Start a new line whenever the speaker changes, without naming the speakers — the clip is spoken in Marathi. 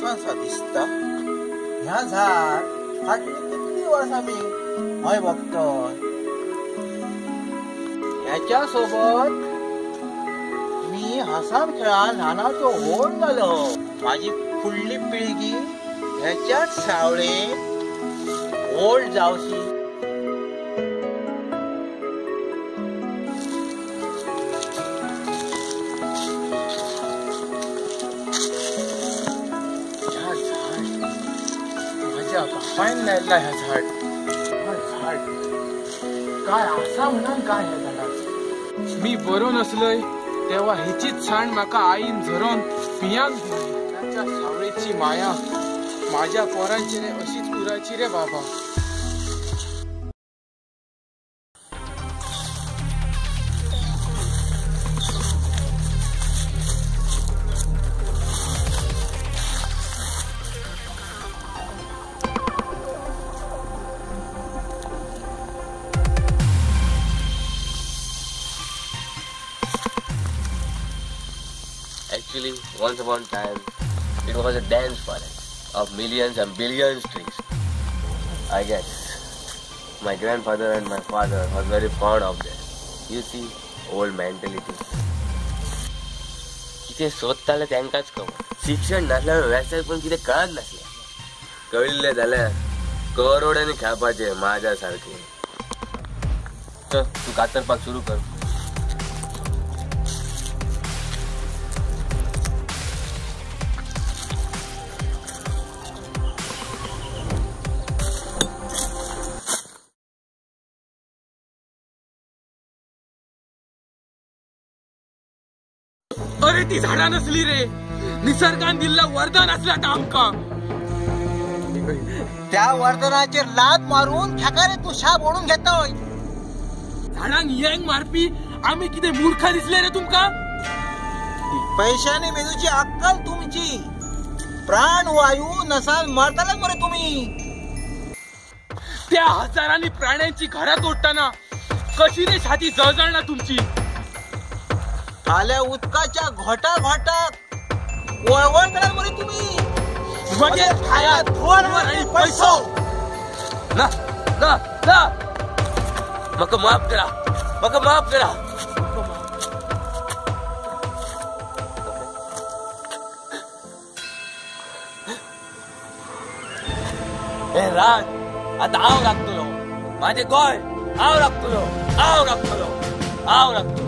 आसमानसा दिसता. ह्या झाड फाटली कितली वर्सां मी हय बघतोय. ह्याच्या सोबत मी हसान खेळान ल्हानाचो व्हड जालो. माझी फुडली पिळगी ह्याच्याच सावळेन व्हड जावची. बापायन लायला ह्या झाड. झाड काय असा म्हणून काय ह्या झाडाचं.
मी बरो नसलोय तेव्हा हिचीच छाण म्हाका आईन झरोन पियाक दिली. त्याच्या सावळेची माया माझ्या पोरांची रे अशीच उराची रे बाबा.
Actually, once upon a time, it was a dense forest of millions and billions trees. I guess my grandfather and my father were very fond of them. You see, old mentality. किती सोदताले त्यांकाच कळत. शिक्षण नसल्यावर व्यवसाय पण किती कळत नसले. कळले जाल्यार करोडांनी खेळपाचे माझ्यासारखे. चल तू कातरपाक सुरू कर.
अरे ती झाडा नसली रे, निसर्गान दिल्ला वरदान असला आमका.
त्या वरदानाचेर लाद मारून ठकारे तू शाप ओढून घेतोय.
झाडांक येंग मारपी आम्ही किती मूर्ख दिसले रे तुमका.
पैशाने मेंदूची अक्कल तुमची. प्राण वायू नसाल मरतालच मरे तुम्ही.
त्या हजारांनी प्राण्यांची घरा तोडताना कशी रे छाती जळजळणार तुमची.
आल्या उदकाच्या घोटा घोटात वळवळ करा मरे तुम्ही.
म्हणजे
खाया धुवांवर आणि पैसो.
ना ना ना मका माफ करा, मका माफ करा. हे राज आता आव लागतो. माझे गोय आव लागतो, आव लागतो, आव लागतो.